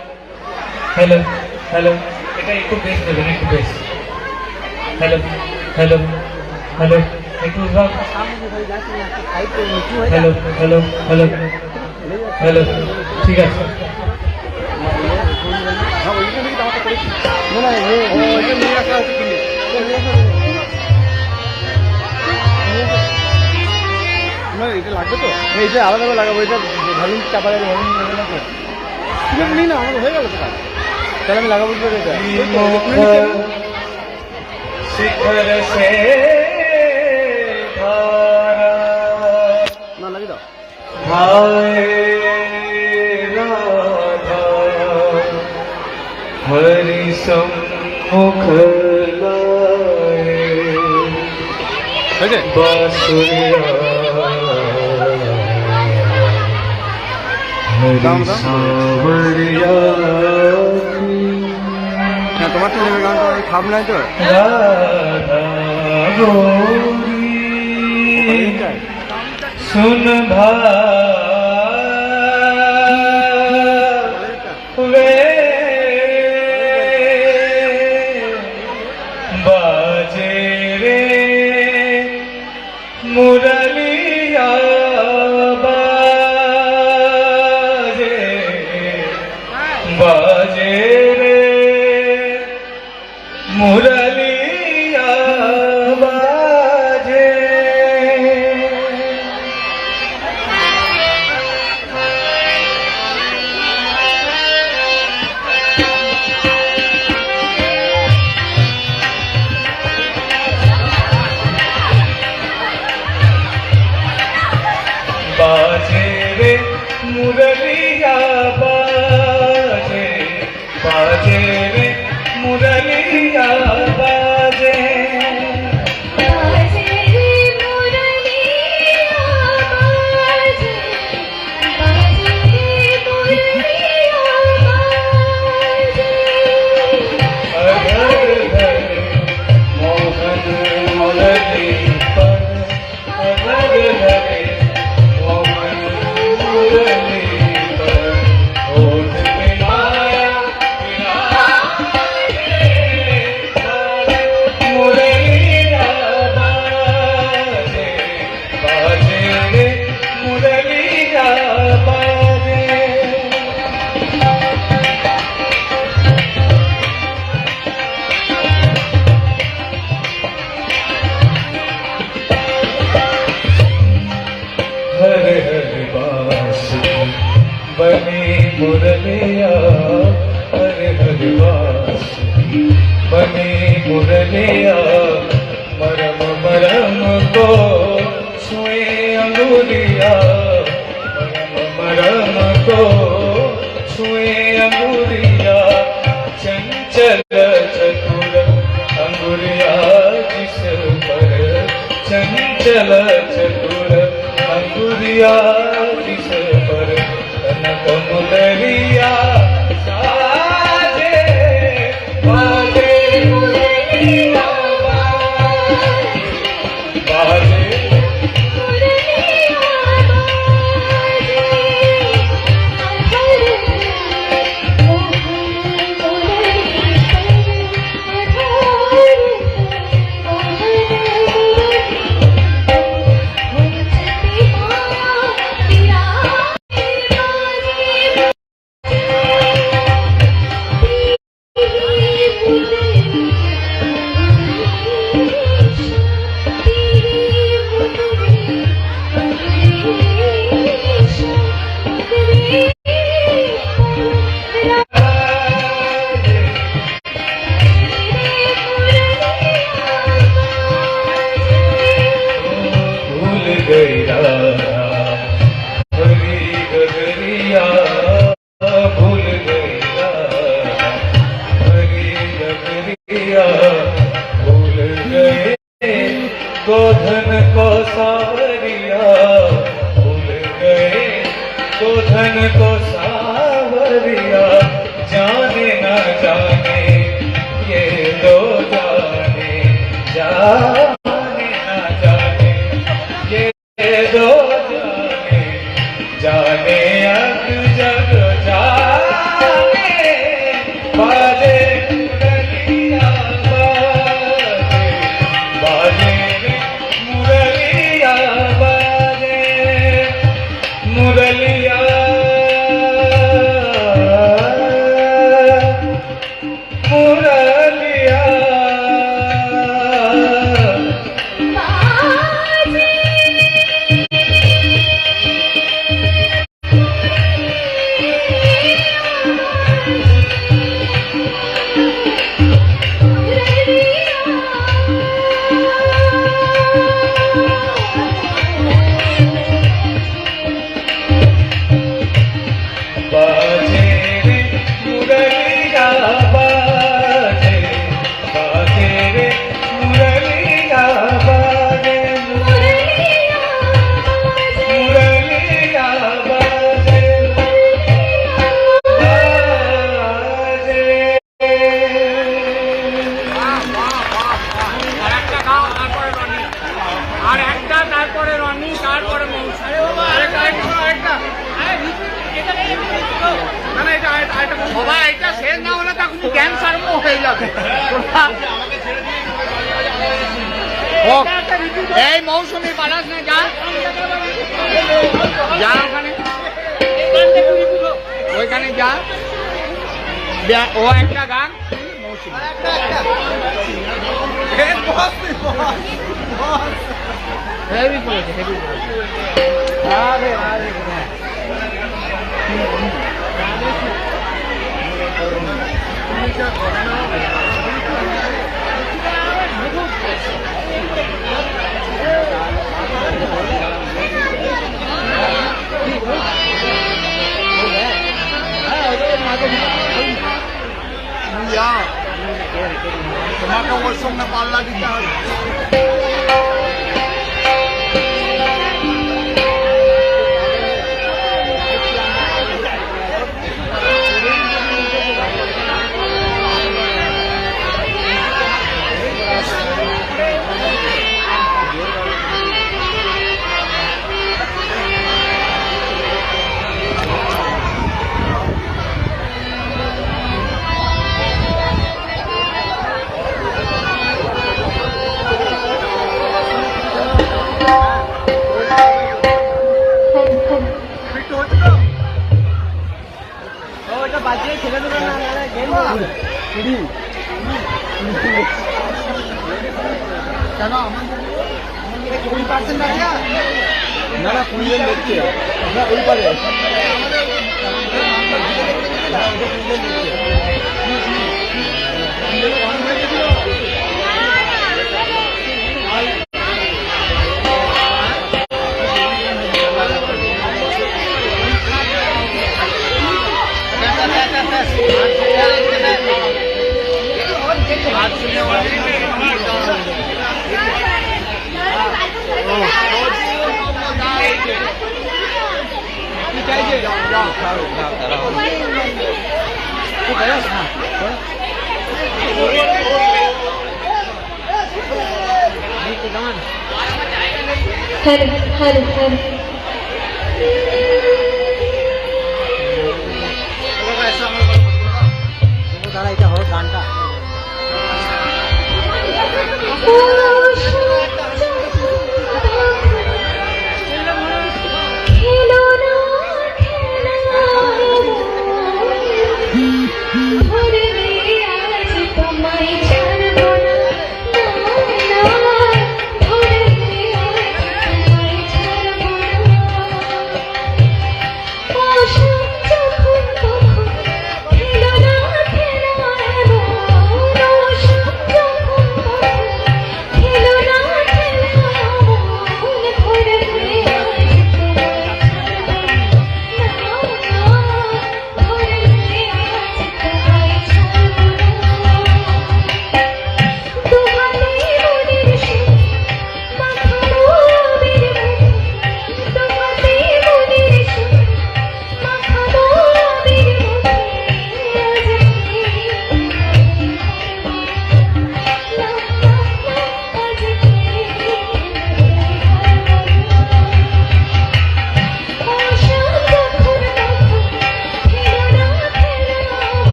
হ্যালো হ্যালো এটা একটু বেশ দেবেন একটু বেশ হ্যালো হ্যালো হ্যালো একটু হ্যালো হ্যালো হ্যালো হ্যালো ঠিক আছে এটা লাগবে তো এইটা আলাদা লাগাবো এটা ভলিউম চাপা যাবে ভলিউম নেবে না তো নিই না আমার হয়ে গেল তো তাহলে আমি লাগাবো কি এটা শিখর সে না লাগিয়ে দাও হায় রাধা হরি সম্মুখ লায়ে বাসুরিয়া তোমার তো নেবে গান খাব নাই তো শুন বাজে রে মুরলিয়া বাজে बाजे रे मुरलिया बाजे बाजे रे मुरलिया बाजे बाजे रे मुरलिया बाजे बाजे रे मुरलिया बाजे अगर धरे मोहन मुरली पर अगर धरे मोहन मुरली पर होठ पे माया मुरलिया बाजे बाजे रे मुरलिया बाजे हर हर बांसुरी बनी मुरलिया हर हर बांसुरी बनी मुरलिया मरम मरम को छुए अंगुरिया मरम मरम को छुए अंगुरिया चंचल चतुर अंगुरिया जिस पर चंचल चतुर अंगुरिया जिस पर कनक मुरलिया साजे बाजे मुरलिया बाजे मुरलिया बाजे भूल गई राधा हरी गगरिया भूल गई राधा हरी गगरिया भूल गए गोधन को सावरिया भूल गए गोधन को सावरिया जाने न जाने ये दो जाने जाने न जाने ये दो जाने जाने अग जग जाने बाजे मुरलिया बाजे बाजे रे मुरलिया बाजे मुरलिया मुरलिया बाजे रे मुरलिया बाजे बाजे रे मुरलिया बाजे मुरलिया बाजे আর একটা তারপরে রনি তারপরে মৌসুমী সবাই এটা শেষ না হলে তখন ক্যান্সার হয়ে যাবে এই মৌসুমী পালাস না যা যা ওখানে ওইখানে যা ও একটা গান মৌসুমী হেভি করেছে হেভি করেছে আরে আরে ওর সঙ্গে পাল্লা দিতে হবে।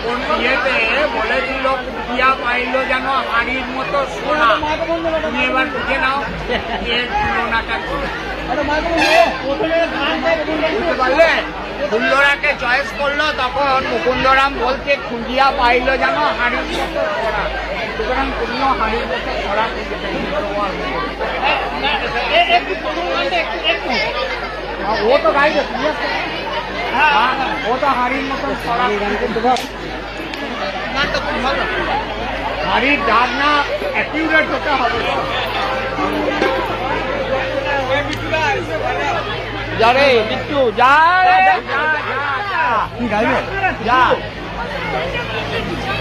কোন ইয়েতে বলেছিল কুটিয়া পাইলো যেন হাড়ির মতো সোনা। তুমি এবার বুঝে নাও এর তুলনাটা কি। বুঝতে পারলে? ফুল্লরাকে চয়েস করলো, তখন মুকুন্দরাম বলছে খুঁজিয়া পাইলো যেন হাড়ির মতো ছড়া। সুতরাং তুমিও হাড়ির মতো ছড়া খুঁজে ও তো গাইবে, ও তো হাড়ির মতন ছড়া। হাড়ির ডাক না অ্যাকিউরেট হতে হবে। যা রে বিট্টু, যা কি গাইবে? যা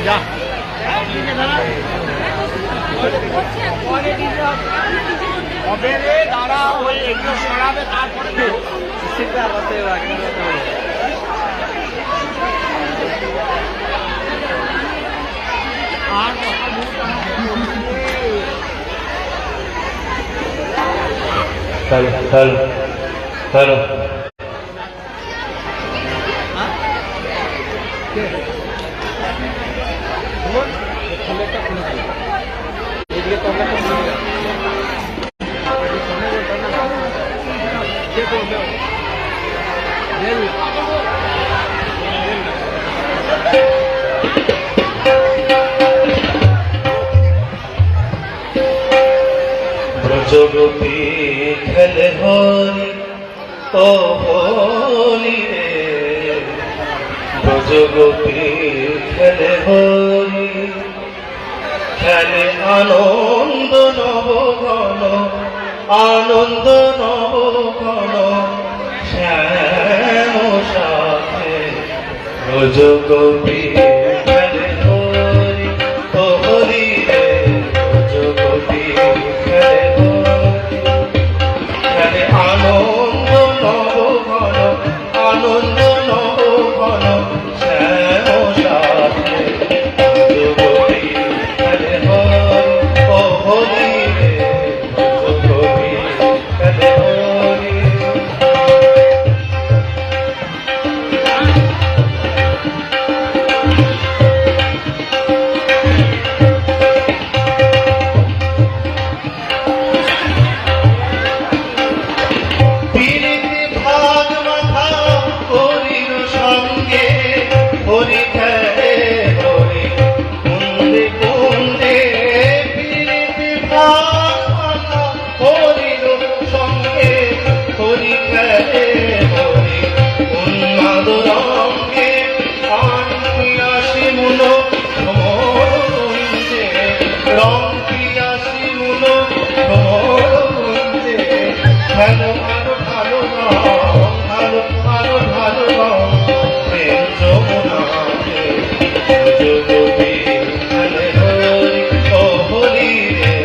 যা। কবে রে দাঁড়া, ওই এগুলো সরাবে তারপরে আর হ্যালো ব্রজগোপী খেলে হরি ও হরি রে, ব্রজগোপী খেলে হরি, খেলে আনন্দ নবঘন, আনন্দ নবঘন, শ্যাম সাথে ব্রজগোপী খেলে হরি ও হরি রে, ব্রজগোপী খেলে হরি, খেলে আনন্দ নবঘন, আনন্দ নবঘন, শ্যাম সাথে ব্রজগোপী খেলে হরি ও হরি রে, ব্রজগোপী খেলে হরি। পিরিতি ভাগ মাথা হরির সঙ্গে, হরি খেলে হরি কুন্দে কুন্দে, পিরিতি ভাগ মাথা হরির সঙ্গে, হরি খেলে হরি উন্মাদ রঙ্গে, আন পিয়াসি মুন ভ্রমর কুঞ্জে, রং পিয়াসি মুন ভ্রমর কুঞ্জে, ভালো ভালো ভালো ভালো ভালো রং প্রেম যমুনাতে, ব্রজগোপী খেলে হরি ও হরি রে,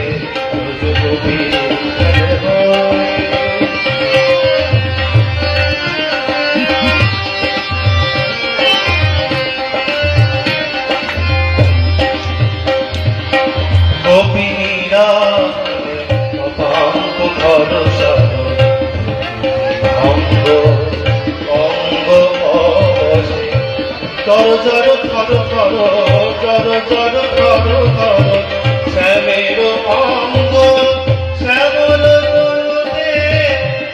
ব্রজগোপী খেলে হরি। গোপীরা অপাঙ্ক ঘর সর, অঙ্গ অঙ্গ অবশে, জর জর ধর ধর, জর জর ধর ধর, শ্যামের অঙ্গ শ্যামল তরুণে,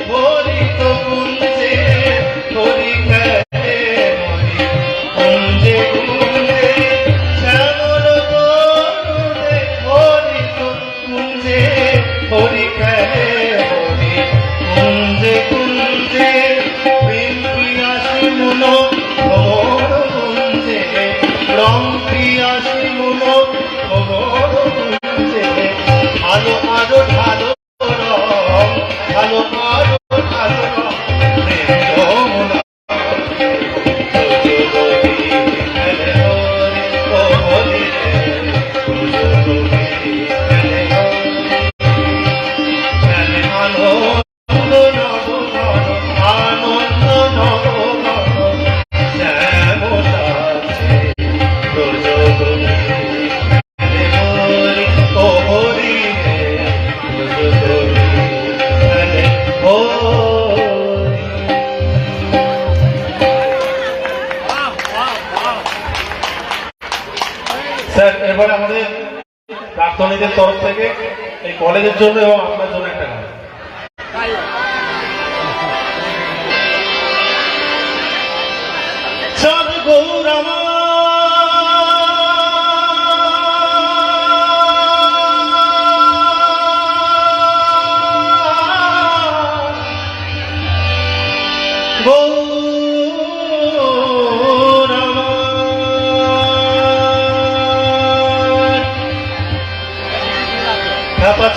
হরিত কুঞ্জে, হরি খেলে হরি কুঞ্জে কুঞ্জে, শ্যামল তরুণে, হরিত কুঞ্জে, হরি খেলে হরি কুঞ্জে কুঞ্জে, প্রেম পিয়াসি মুন ভ্রমর কুঞ্জে, রং পিয়াসি মুন ভ্রমর কুঞ্জে, ভালো আরো ভালো রং, ভালো আরো ভালো রং, প্রেম যমুনা ব্রজগোপী খেলে হরি ও হরি রে, ব্রজগোপী খেলে হরি, খেলে আনন্দ নবঘন, আনন্দ নবঘন, শ্যাম সাথে ব্রজগোপী খেলে হরি ও হরি রে, ব্রজগোপী খেলে হরি। মায়েদের তরফ থেকে এই কলেজের জন্য এবং আপনার জন্য একটা গান। চাঁদ গৌরামা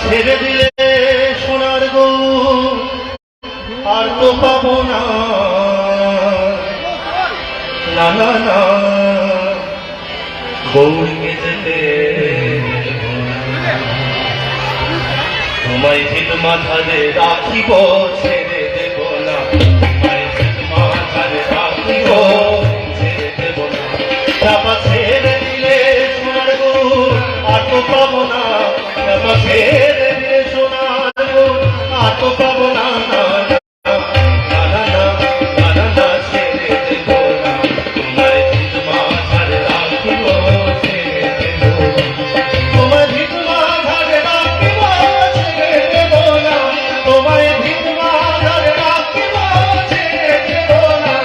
ছেড়ে দিলে সোনার গো আর তো পাবো না, না না না গৌরকে যেতে তোমায় ভিত মাথারে রাখিব, ছেড়ে দেব না, তোমায় ভিত মাথারে রাখিব, ছেড়ে দেব না। চাপা ছেড়ে দিলে সোনার গো আর তো পাবো না, চাপা ছেড়ে দিলে সোনার গো আর তো পাবো না, না না না না না না ছেড়ে দেব না, তোমায় ভিত মাথারে রাখিব, ছেড়ে দেব না, তোমায় ভিত মাথারে রাখিব, ছেড়ে দেব না, তোমায় ভিত মাথারে রাখিব, ছেড়ে দেব না।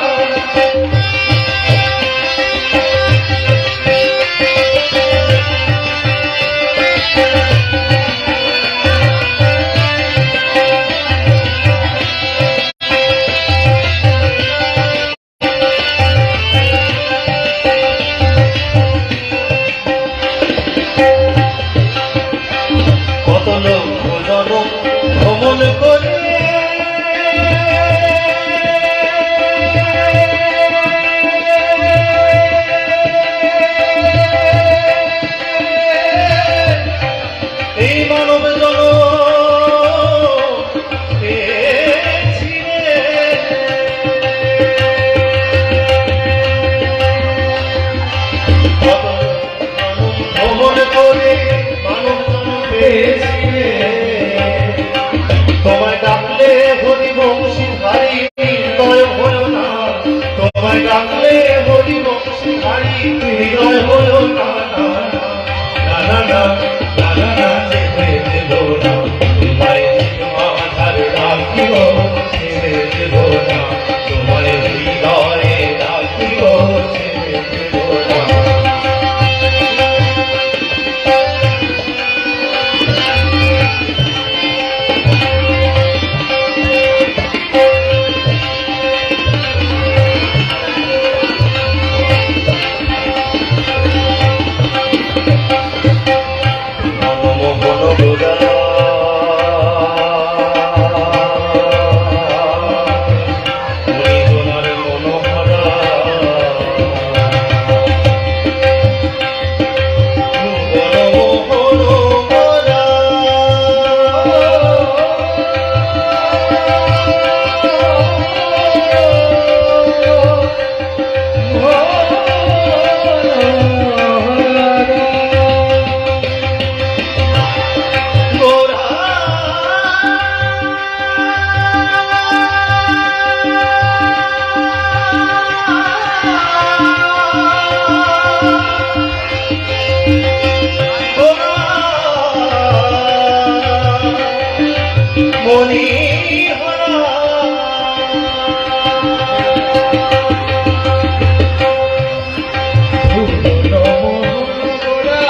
কত লোক জনম ভ্রমণ করে এই মানব জনম পেয়েছি রে। কত জনম ভ্রমণ করে মানব জনম পেয়েছি রে। তোমায় ডাকলে হরি বংশী ভারী হৃদয় হল না, তোমায় ডাকলে হরি বংশী ভারী হৃদয় হল না, না না না না না না যেতে দেব না, তোমায় মাথারে রাখিব, ছেড়ে দেব না, তোমায় হৃদয়ে রাখিব, ছেড়ে দেব না। মনমোহন গোরা মণিগোলার মনোহরা মনমোহন গোরা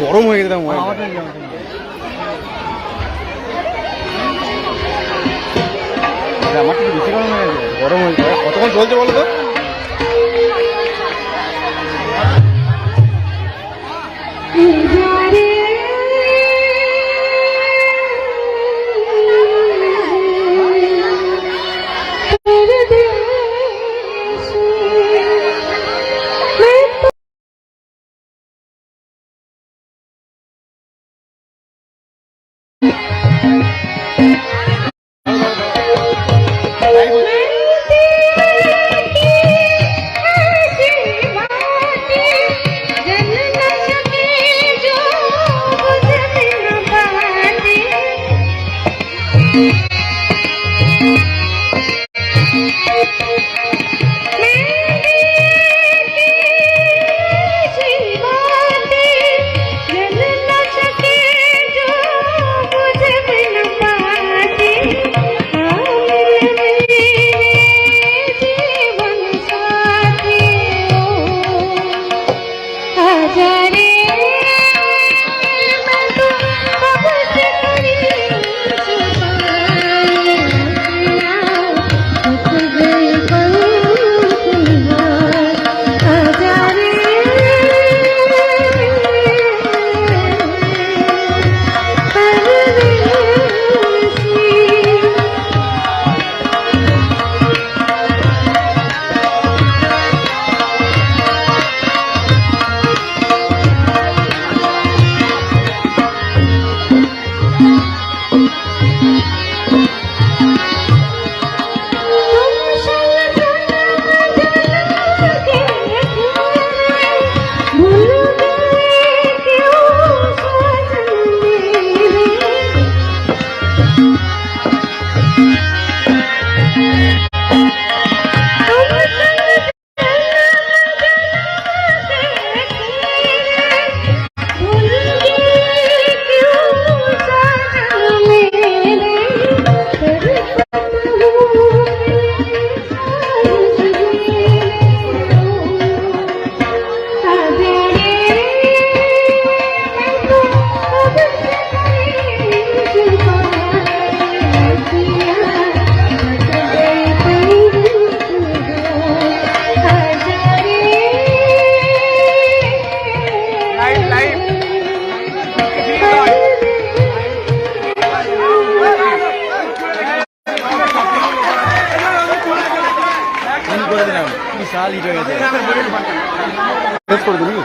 গরম হয়ে গেছে আমার বেশি গরম হয়ে গেছে কতক্ষণ চলছে বলো তো বিশাল হিট হয়ে গেছে শেষ করে দিবি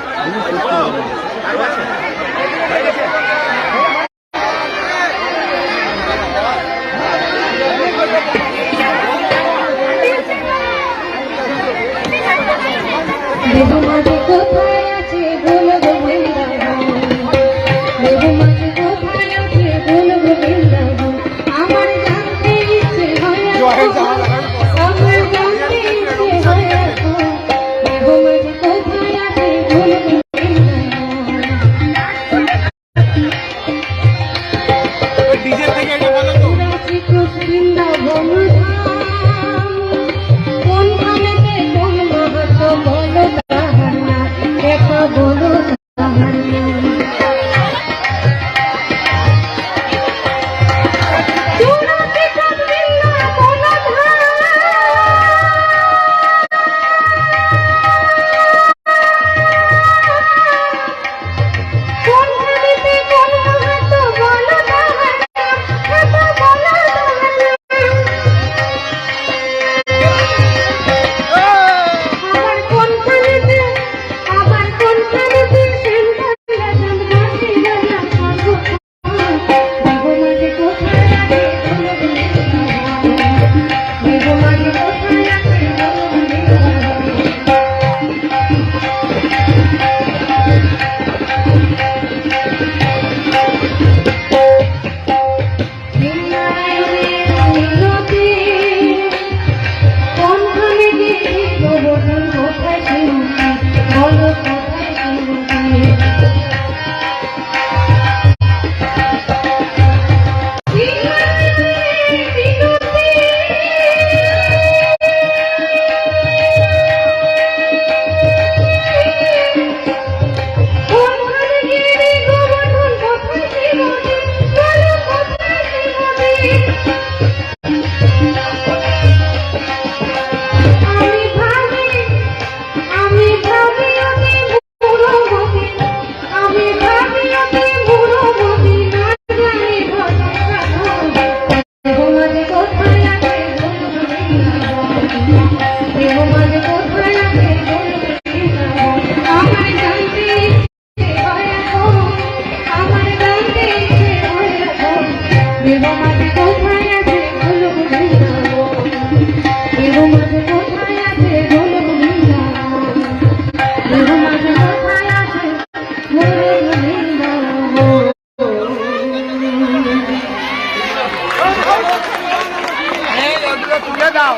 দাও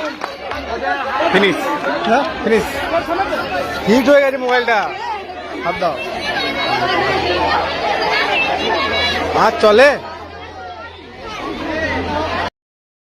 ফিনিশ হ্যাঁ ফিনিশ হিট হয়ে গেছে মোবাইলটা হাত দাও আর চলে